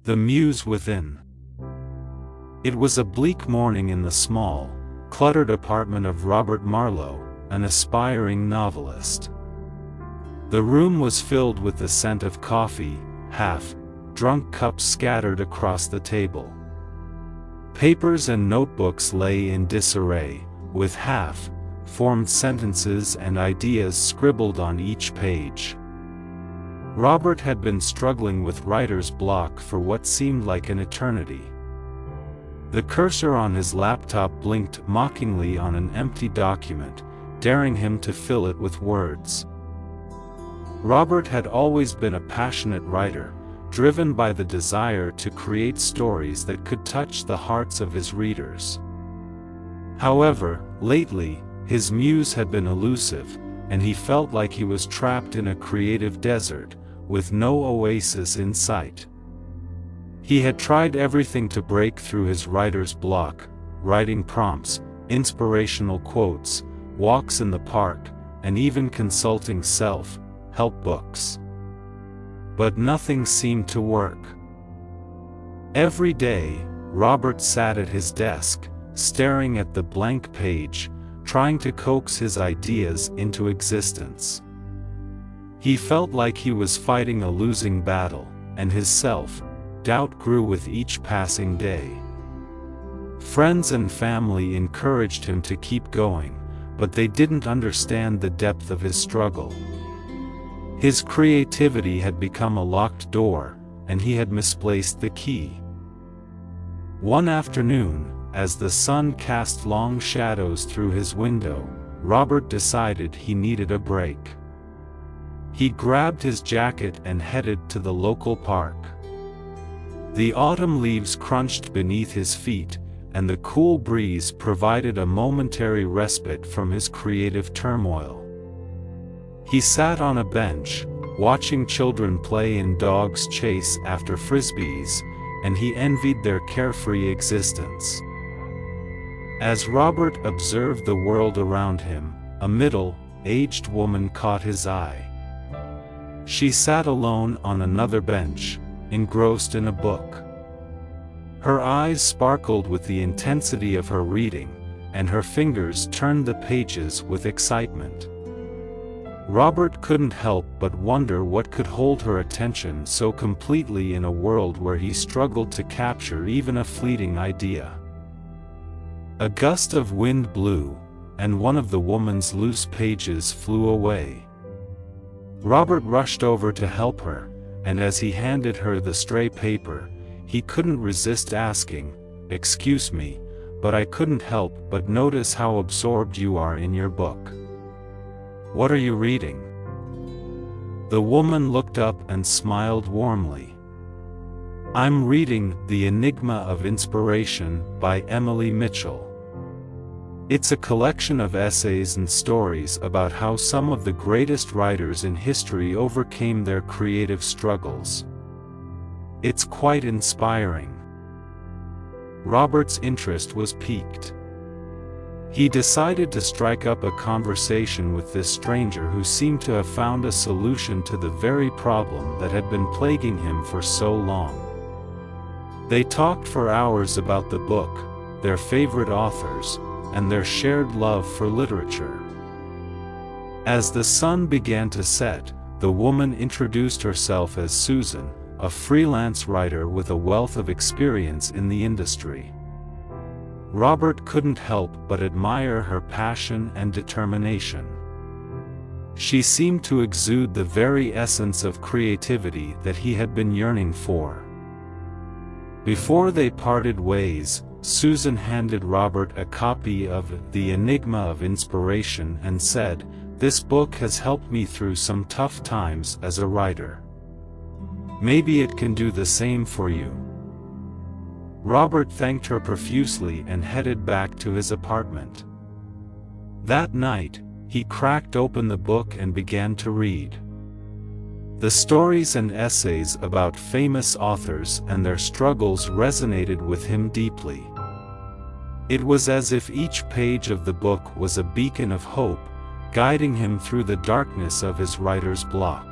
The Muse Within. It was a bleak morning in the small, cluttered apartment of Robert Marlow, an aspiring novelist. The room was filled with the scent of coffee, half-drunk cups scattered across the table. Papers and notebooks lay in disarray, with half-formed sentences and ideas scribbled on each page. Robert had been struggling with writer's block for what seemed like an eternity. The cursor on his laptop blinked mockingly on an empty document, daring him to fill it with words. Robert had always been a passionate writer, driven by the desire to create stories that could touch the hearts of his readers. However, lately, his muse had been elusive, and he felt like he was trapped in a creative desert, with no oasis in sight. He had tried everything to break through his writer's block: writing prompts, inspirational quotes, walks in the park, and even consulting self-help books. But nothing seemed to work. Every day, Robert sat at his desk, staring at the blank page, trying to coax his ideas into existence. He felt like he was fighting a losing battle, and his self-doubt grew with each passing day. Friends and family encouraged him to keep going, but they didn't understand the depth of his struggle. His creativity had become a locked door, and he had misplaced the key. One afternoon, as the sun cast long shadows through his window, Robert decided he needed a break. He grabbed his jacket and headed to the local park. The autumn leaves crunched beneath his feet, and the cool breeze provided a momentary respite from his creative turmoil. He sat on a bench, watching children play and dogs chase after frisbees, and he envied their carefree existence. As Robert observed the world around him, a middle-aged woman caught his eye. She sat alone on another bench, engrossed in a book. Her eyes sparkled with the intensity of her reading, and her fingers turned the pages with excitement. Robert couldn't help but wonder what could hold her attention so completely in a world where he struggled to capture even a fleeting idea. A gust of wind blew, and one of the woman's loose pages flew away. Robert rushed over to help her, and as he handed her the stray paper, he couldn't resist asking, "Excuse me, but I couldn't help but notice how absorbed you are in your book. What are you reading?" The woman looked up and smiled warmly. "I'm reading The Enigma of Inspiration by Emily Mitchell. It's a collection of essays and stories about how some of the greatest writers in history overcame their creative struggles. It's quite inspiring." Robert's interest was piqued. He decided to strike up a conversation with this stranger who seemed to have found a solution to the very problem that had been plaguing him for so long. They talked for hours about the book, their favorite authors, and their shared love for literature. As the sun began to set, the woman introduced herself as Susan, a freelance writer with a wealth of experience in the industry. Robert couldn't help but admire her passion and determination. She seemed to exude the very essence of creativity that he had been yearning for. Before they parted ways, Susan handed Robert a copy of The Enigma of Inspiration and said, "This book has helped me through some tough times as a writer. Maybe it can do the same for you." Robert thanked her profusely and headed back to his apartment. That night, he cracked open the book and began to read. The stories and essays about famous authors and their struggles resonated with him deeply. It was as if each page of the book was a beacon of hope, guiding him through the darkness of his writer's block.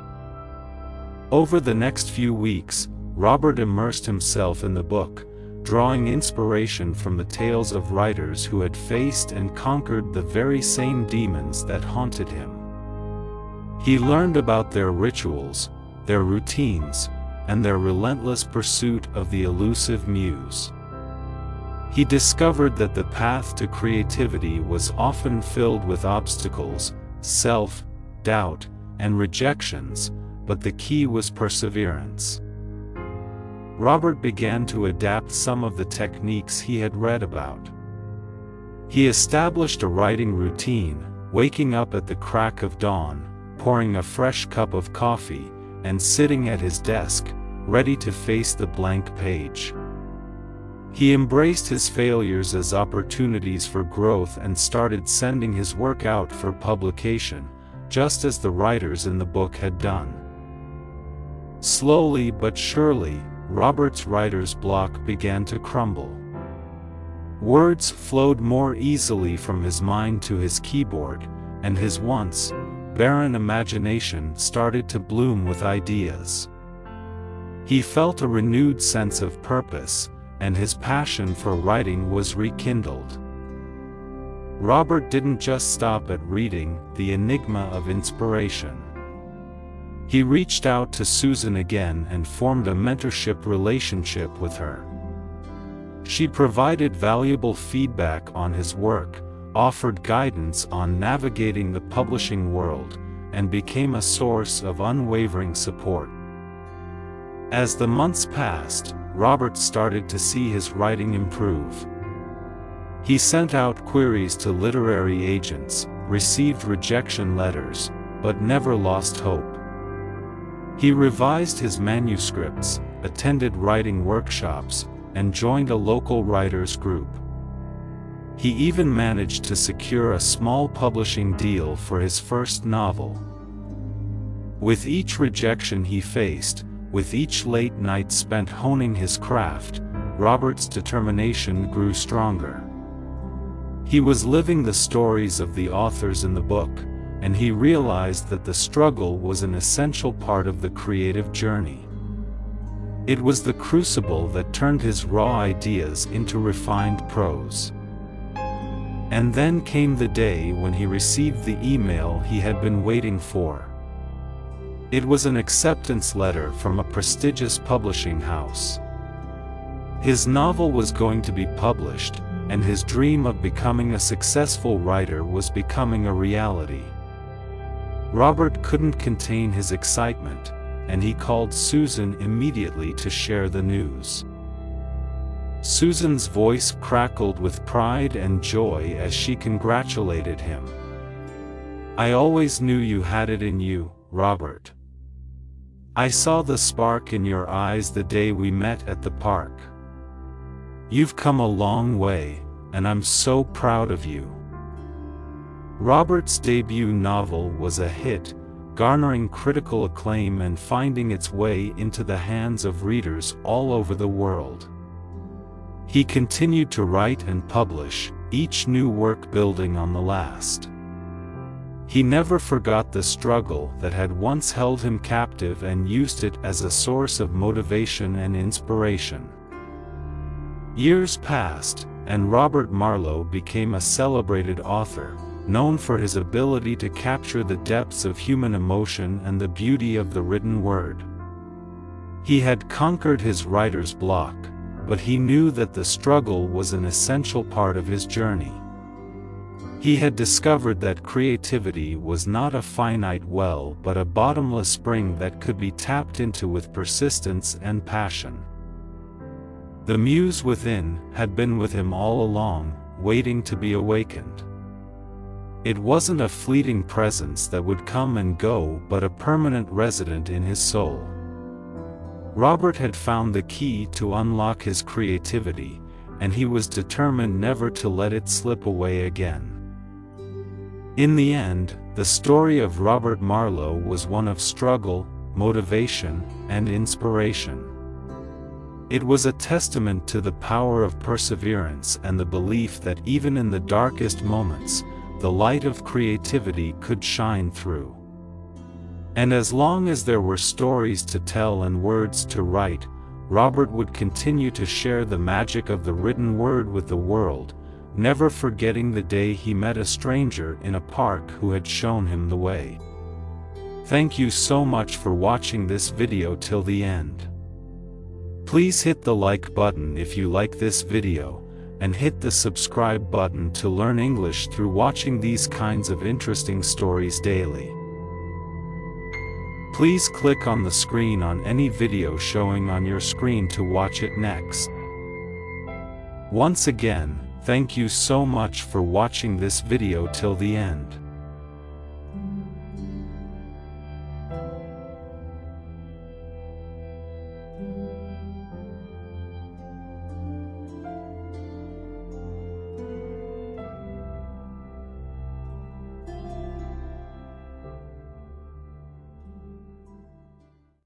Over the next few weeks, Robert immersed himself in the book, drawing inspiration from the tales of writers who had faced and conquered the very same demons that haunted him. He learned about their rituals, their routines, and their relentless pursuit of the elusive muse. He discovered that the path to creativity was often filled with obstacles, self-doubt, and rejections, but the key was perseverance. Robert began to adapt some of the techniques he had read about. He established a writing routine, waking up at the crack of dawn, pouring a fresh cup of coffee, and sitting at his desk, ready to face the blank page. He embraced his failures as opportunities for growth and started sending his work out for publication, just as the writers in the book had done. Slowly but surely, Robert's writer's block began to crumble. Words flowed more easily from his mind to his keyboard, and his once barren imagination started to bloom with ideas. He felt a renewed sense of purpose, and his passion for writing was rekindled. Robert didn't just stop at reading The Enigma of Inspiration. He reached out to Susan again and formed a mentorship relationship with her. She provided valuable feedback on his work, offered guidance on navigating the publishing world, and became a source of unwavering support. As the months passed, Robert started to see his writing improve. He sent out queries to literary agents, received rejection letters, but never lost hope. He revised his manuscripts, attended writing workshops, and joined a local writers' group. He even managed to secure a small publishing deal for his first novel. With each rejection he faced, with each late night spent honing his craft, Robert's determination grew stronger. He was living the stories of the authors in the book, and he realized that the struggle was an essential part of the creative journey. It was the crucible that turned his raw ideas into refined prose. And then came the day when he received the email he had been waiting for. It was an acceptance letter from a prestigious publishing house. His novel was going to be published, and his dream of becoming a successful writer was becoming a reality. Robert couldn't contain his excitement, and he called Susan immediately to share the news. Susan's voice crackled with pride and joy as she congratulated him. "I always knew you had it in you, Robert. I saw the spark in your eyes the day we met at the park. You've come a long way, and I'm so proud of you." Robert's debut novel was a hit, garnering critical acclaim and finding its way into the hands of readers all over the world. He continued to write and publish, each new work building on the last. He never forgot the struggle that had once held him captive and used it as a source of motivation and inspiration. Years passed, and Robert Marlow became a celebrated author, known for his ability to capture the depths of human emotion and the beauty of the written word. He had conquered his writer's block, but he knew that the struggle was an essential part of his journey. He had discovered that creativity was not a finite well but a bottomless spring that could be tapped into with persistence and passion. The Muse Within had been with him all along, waiting to be awakened. It wasn't a fleeting presence that would come and go but a permanent resident in his soul. Robert had found the key to unlock his creativity, and he was determined never to let it slip away again. In the end, the story of Robert Marlow was one of struggle, motivation, and inspiration. It was a testament to the power of perseverance and the belief that even in the darkest moments, the light of creativity could shine through. And as long as there were stories to tell and words to write, Robert would continue to share the magic of the written word with the world, never forgetting the day he met a stranger in a park who had shown him the way. Thank you so much for watching this video till the end. Please hit the like button if you like this video, and hit the subscribe button to learn English through watching these kinds of interesting stories daily. Please click on the screen on any video showing on your screen to watch it next. Once again, thank you so much for watching this video till the end.